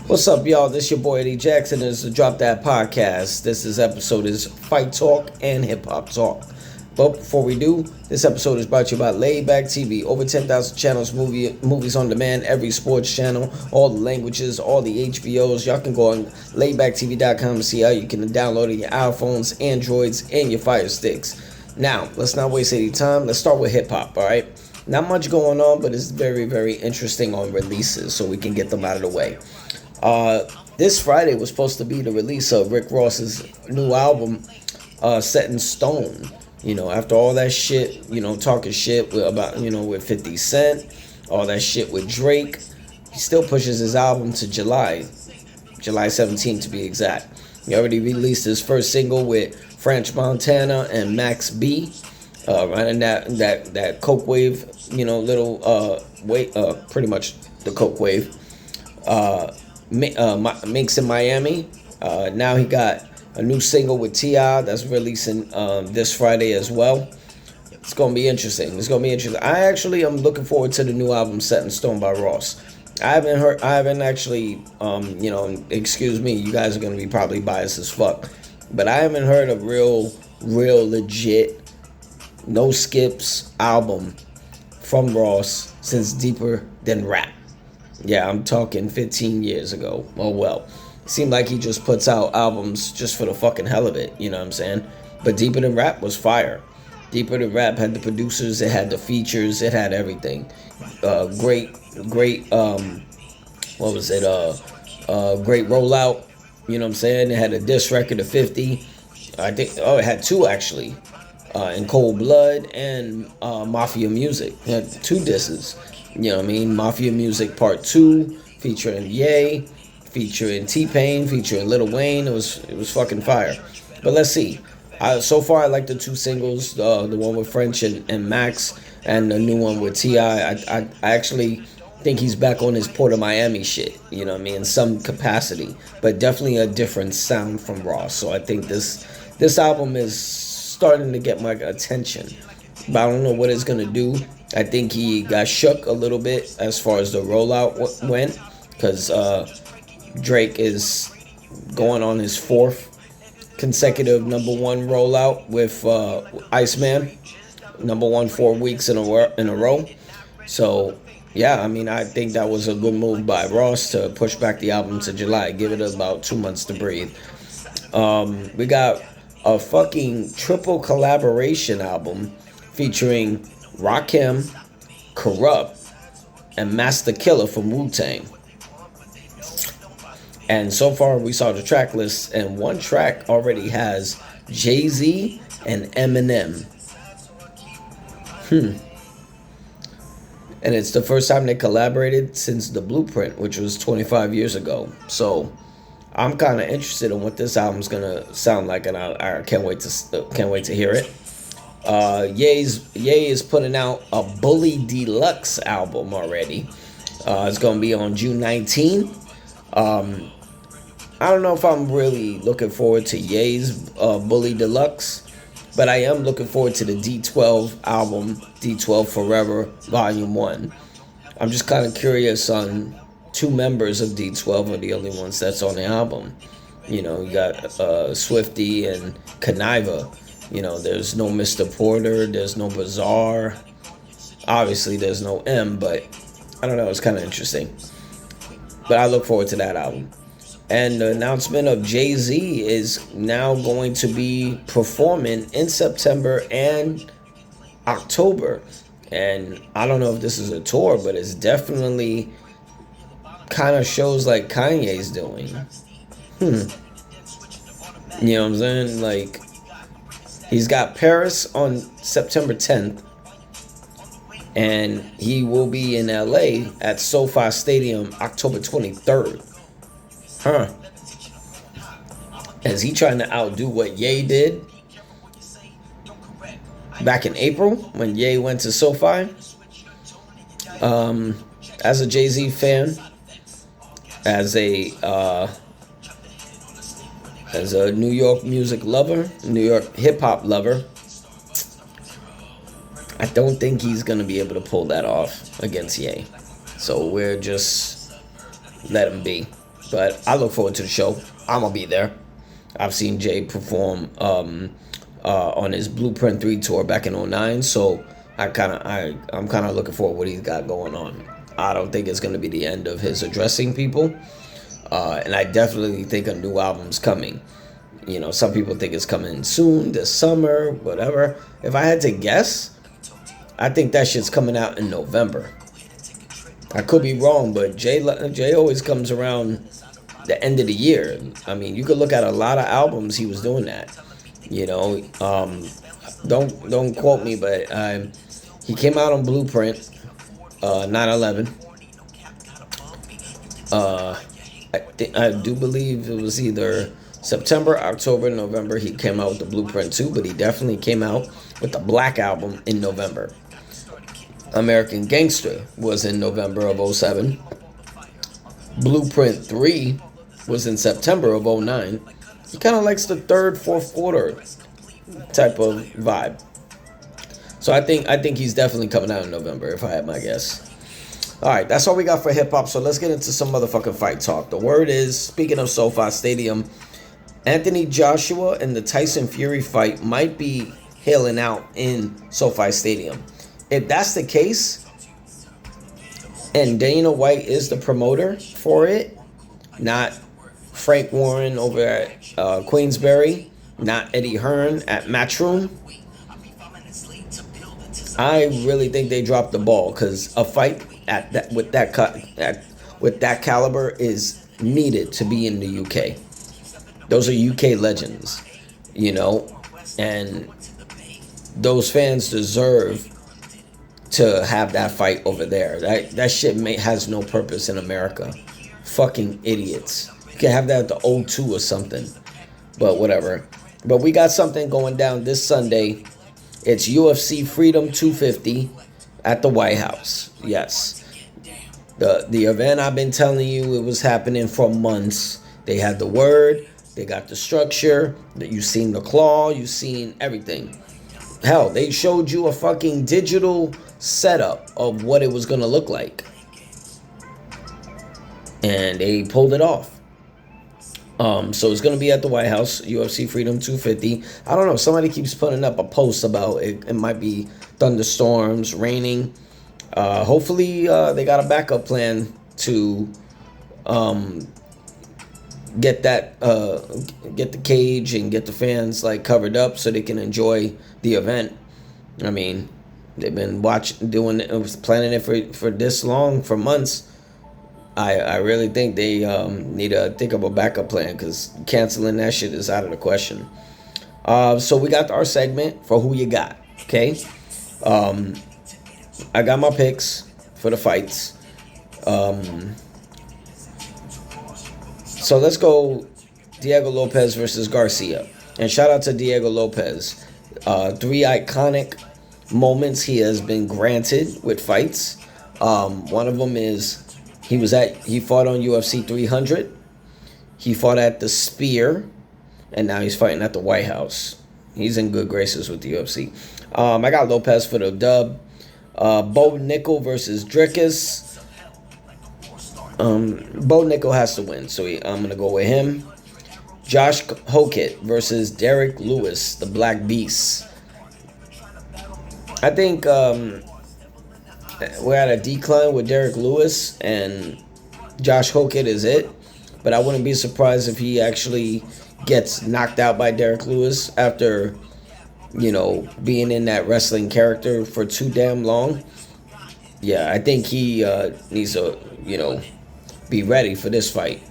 What's up, y'all? This your boy Eddie Jackson. This is the Drop That Podcast. This episode is Fight Talk and Hip Hop Talk. But before we do, this episode is brought to you by Laidback TV. Over 10,000 channels, movies on demand, every sports channel, all the languages, all the HBOs. Y'all can go on laidbacktv.com and see how you can download it on your iPhones, Androids, and your Fire Sticks. Now, let's not waste any time. Let's start with hip hop, all right? Not much going on, but it's very, very interesting on releases, so we can get them out of the way. This Friday was supposed to be the release of Rick Ross's new album, Set in Stone. You know, after all that shit, talking shit with 50 Cent, all that shit with Drake, he still pushes his album to July 17th to be exact. He already released his first single with French Montana and Max B, running that Coke wave, pretty much the Coke wave. Minx in Miami. Now he got a new single with T.I. that's releasing this Friday as well. It's gonna be interesting. I actually am looking forward to the new album Set in Stone by Ross. I haven't actually, excuse me, you guys are gonna be probably biased as fuck, but I haven't heard a real legit, no skips album from Ross since Deeper Than Rap. Yeah, I'm talking 15 years ago. Oh well. It seemed like he just puts out albums just for the fucking hell of it, you know what I'm saying? But Deeper Than Rap was fire. Deeper Than Rap had the producers, it had the features, it had everything. Great, great rollout, you know what I'm saying? It had a diss record of 50. It had two actually. In Cold Blood and Mafia Music. It had two disses. You know what I mean? Mafia Music Part 2, featuring Ye, featuring T-Pain, featuring Lil Wayne. It was fucking fire. But let's see. So far, I like the two singles, the one with French and Max, and the new one with T.I. I actually think he's back on his Port of Miami shit, you know what I mean, in some capacity. But definitely a different sound from Ross. So I think this album is starting to get my attention. But I don't know what it's going to do. I think he got shook a little bit as far as the rollout went, because Drake is going on his fourth consecutive #1 rollout with Iceman, #1 4 weeks in a row. So yeah, I mean, I think that was a good move by Ross to push back the album to July, give it about 2 months to breathe. We got a fucking triple collaboration album featuring Rakim, Corrupt, and Master Killer from Wu-Tang. And so far we saw the track list, and one track already has Jay-Z and Eminem. And it's the first time they collaborated since The Blueprint, which was 25 years ago. So I'm kind of interested in what this album's gonna sound like, and I can't wait to hear it. Ye is putting out a Bully Deluxe album already. It's gonna be on June 19th. I don't know if I'm really looking forward to Ye's Bully Deluxe, but I am looking forward to the D12 album, D12 Forever Volume 1. I'm just kind of curious on two members of D12 are the only ones that's on the album. You know, you got Swifty and Conniva. You know, there's no Mr. Porter, there's no Bazaar. Obviously, there's no M, but I don't know, it's kind of interesting. But I look forward to that album. And the announcement of Jay-Z is now going to be performing in September and October. And I don't know if this is a tour, but it's definitely kind of shows like Kanye's doing. You know what I'm saying? Like, he's got Paris on September 10th, and he will be in LA at SoFi Stadium October 23rd. Is he trying to outdo what Ye did back in April when Ye went to SoFi? As a Jay-Z fan, as a New York music lover, New York hip hop lover, I don't think he's gonna be able to pull that off against Ye. So we're just let him be. But I look forward to the show. I'm gonna be there. I've seen Jay perform on his Blueprint 3 tour back in '09, so I'm kind of looking forward to what he's got going on. I don't think it's gonna be the end of his addressing people, and I definitely think a new album's coming. You know, some people think it's coming soon, this summer, whatever. If I had to guess, I think that shit's coming out in November. I could be wrong, but Jay always comes around the end of the year. I mean, you could look at a lot of albums he was doing that. You know, don't quote me, but he came out on Blueprint, 9/11. I do believe it was either September, October, November. He came out with the Blueprint 2, but he definitely came out with the Black Album in November. American Gangster was in November of '07. Blueprint 3 was in September of '09. He kind of likes the third, fourth quarter type of vibe. So I think he's definitely coming out in November, if I had my guess. All right, that's all we got for hip hop. So let's get into some motherfucking fight talk. The word is, speaking of SoFi Stadium, Anthony Joshua and the Tyson Fury fight might be hailing out in SoFi Stadium. If that's the case, and Dana White is the promoter for it, not Frank Warren over at Queensberry, not Eddie Hearn at Matchroom, I really think they dropped the ball, because a fight with that caliber is needed to be in the UK. Those are UK legends, you know, and those fans deserve to have that fight over there. That shit has no purpose in America. Fucking idiots. You can have that at the O2 or something, but whatever. But we got something going down this Sunday. It's UFC Freedom 250 at the White House. Yes. The event I've been telling you, it was happening for months. They had the word, they got the structure, that you've seen the claw, you've seen everything. Hell, they showed you a fucking digital setup of what it was gonna look like. And they pulled it off. So it's gonna be at the White House, UFC Freedom 250. I don't know, somebody keeps putting up a post about it. It might be thunderstorms, raining. Hopefully they got a backup plan to get the cage and get the fans like covered up so they can enjoy the event. I mean, they've been planning it for this long, for months. I really think they need to think of a backup plan, because canceling that shit is out of the question. So we got our segment for Who You Got, okay? I got my picks for the fights. So let's go Diego Lopez versus Garcia. And shout out to Diego Lopez. 3 iconic moments he has been granted with fights. One of them is he fought on UFC 300. He fought at the Spear, and now he's fighting at the White House. He's in good graces with the UFC. I got Lopez for the dub. Bo Nickel versus Dricus. Bo Nickel has to win, so I'm going to go with him. Josh Hokett versus Derek Lewis, the Black Beast. I think we're at a decline with Derek Lewis, and Josh Hokett is it. But I wouldn't be surprised if he actually gets knocked out by Derek Lewis after, you know, being in that wrestling character for too damn long. Yeah, I think he needs to, you know, be ready for this fight.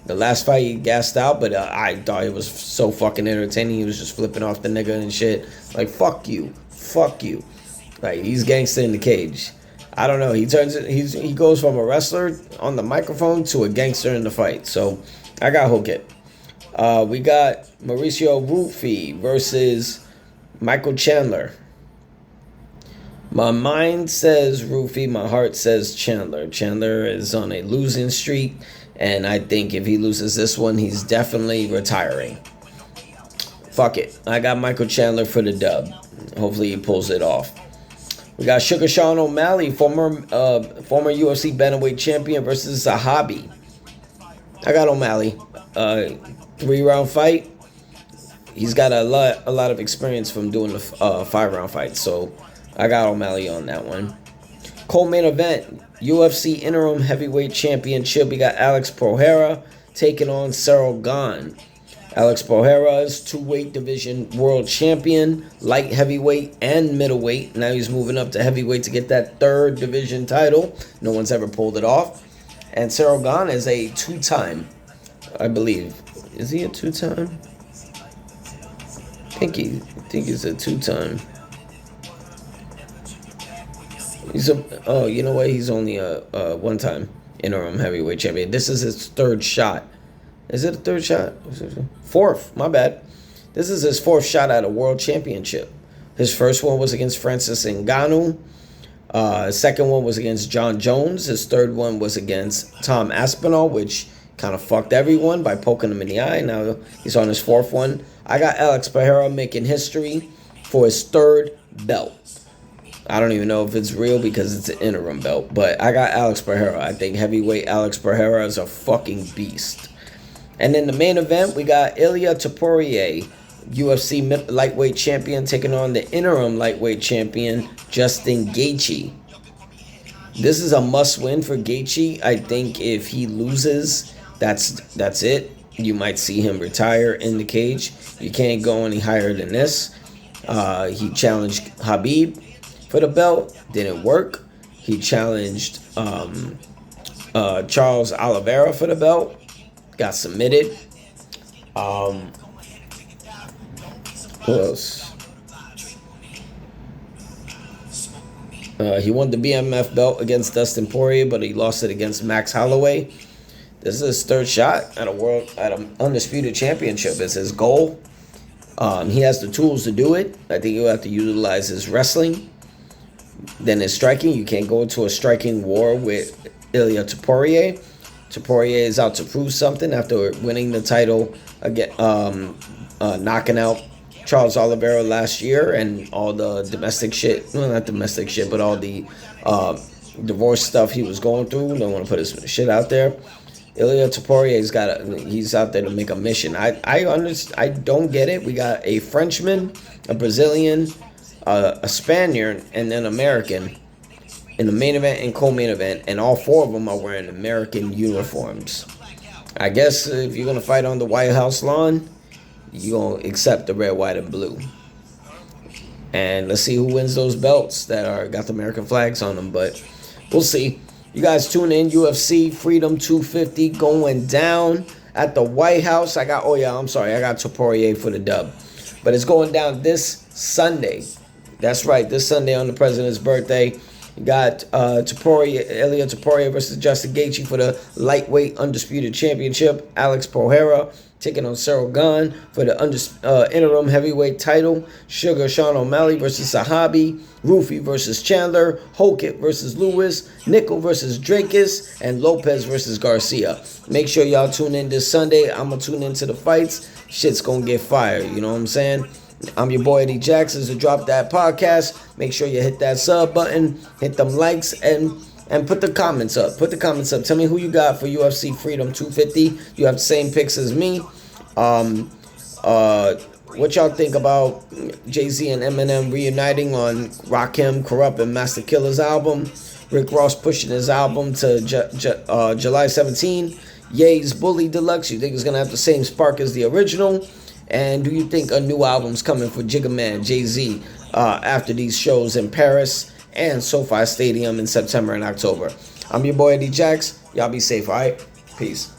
The last fight he gassed out, but I thought it was so fucking entertaining. He was just flipping off the nigga and shit. Like, fuck you. Fuck you. Like, he's gangster in the cage. I don't know. He goes from a wrestler on the microphone to a gangster in the fight. So I got Hokett. We got Mauricio Rufy versus Michael Chandler. My mind says Rufy, my heart says Chandler. Chandler is on a losing streak, and I think if he loses this one, he's definitely retiring. Fuck it. I got Michael Chandler for the dub. Hopefully he pulls it off. We got Sugar Sean O'Malley, former UFC bantamweight champion, versus Zahabi. I got O'Malley. 3-round fight. He's got a lot of experience from doing the 5-round fight, so I got O'Malley on that one. Co-main event, UFC Interim Heavyweight Championship. We got Alex Pereira taking on Ciryl Gane. Alex Pereira is 2-weight division world champion, light heavyweight and middleweight. Now he's moving up to heavyweight to get that 3rd division title. No one's ever pulled it off. And Ciryl Gane is a 2-time, I believe. Is he a 2-time? I think he's a 2-time. You know what? He's only a 1-time interim heavyweight champion. This is his 3rd shot. Is it a 3rd shot? 4th. My bad. This is his 4th shot at a world championship. His first one was against Francis Ngannou. Second one was against John Jones. His 3rd one was against Tom Aspinall, which kind of fucked everyone by poking him in the eye. Now he's on his 4th one. I got Alex Pereira making history for his 3rd belt. I don't even know if it's real because it's an interim belt, but I got Alex Pereira. I think heavyweight Alex Pereira is a fucking beast. And in the main event, we got Ilia Topuria, UFC lightweight champion, taking on the interim lightweight champion, Justin Gaethje. This is a must-win for Gaethje. I think if he loses, that's it. You might see him retire in the cage. You can't go any higher than this. He challenged Khabib for the belt, didn't work. He challenged Charles Oliveira for the belt, got submitted. Who else? He won the BMF belt against Dustin Poirier, but he lost it against Max Holloway. This is his 3rd shot at an undisputed championship. It's his goal. He has the tools to do it. I think he'll have to utilize his wrestling. Then his striking. You can't go into a striking war with Ilia Topuria. Topuria is out to prove something after winning the title again, knocking out Charles Oliveira last year, and all the domestic shit. Well, not domestic shit, but all the divorce stuff he was going through. Don't want to put his shit out there. Ilia Topuria he's out there to make a mission. I don't get it. We got a Frenchman, a Brazilian, a Spaniard, and an American in the main event and co-main event, and all 4 of them are wearing American uniforms. I guess if you're gonna fight on the White House lawn, you're gonna accept the red, white, and blue. And let's see who wins those belts that got the American flags on them. But we'll see. You guys tune in. UFC Freedom 250 going down at the White House. I got Topuria for the dub. But it's going down this Sunday. That's right, this Sunday on the president's birthday. You got Ilia Topuria versus Justin Gaethje for the lightweight undisputed championship. Alex Pereira taking on Ciryl Gane for the interim heavyweight title. Sugar Sean O'Malley versus Sahabi. Rufy versus Chandler. Hokett versus Lewis. Nickel versus Drakus. And Lopez versus Garcia. Make sure y'all tune in this Sunday. I'm going to tune into the fights. Shit's going to get fire. You know what I'm saying? I'm your boy Eddie Jackson to Drop That Podcast. Make sure you hit that sub button. Hit them likes and put the comments up. Put the comments up. Tell me who you got for UFC Freedom 250. You have the same picks as me. What y'all think about Jay-Z and Eminem reuniting on Rakim, Corrupt, and Master Killer's album? Rick Ross pushing his album to July 17. Ye's Bully Deluxe. You think it's going to have the same spark as the original? And do you think a new album's coming for Jigga Man, Jay-Z, after these shows in Paris and SoFi Stadium in September and October? I'm your boy Eddie Jax. Y'all be safe, all right? Peace.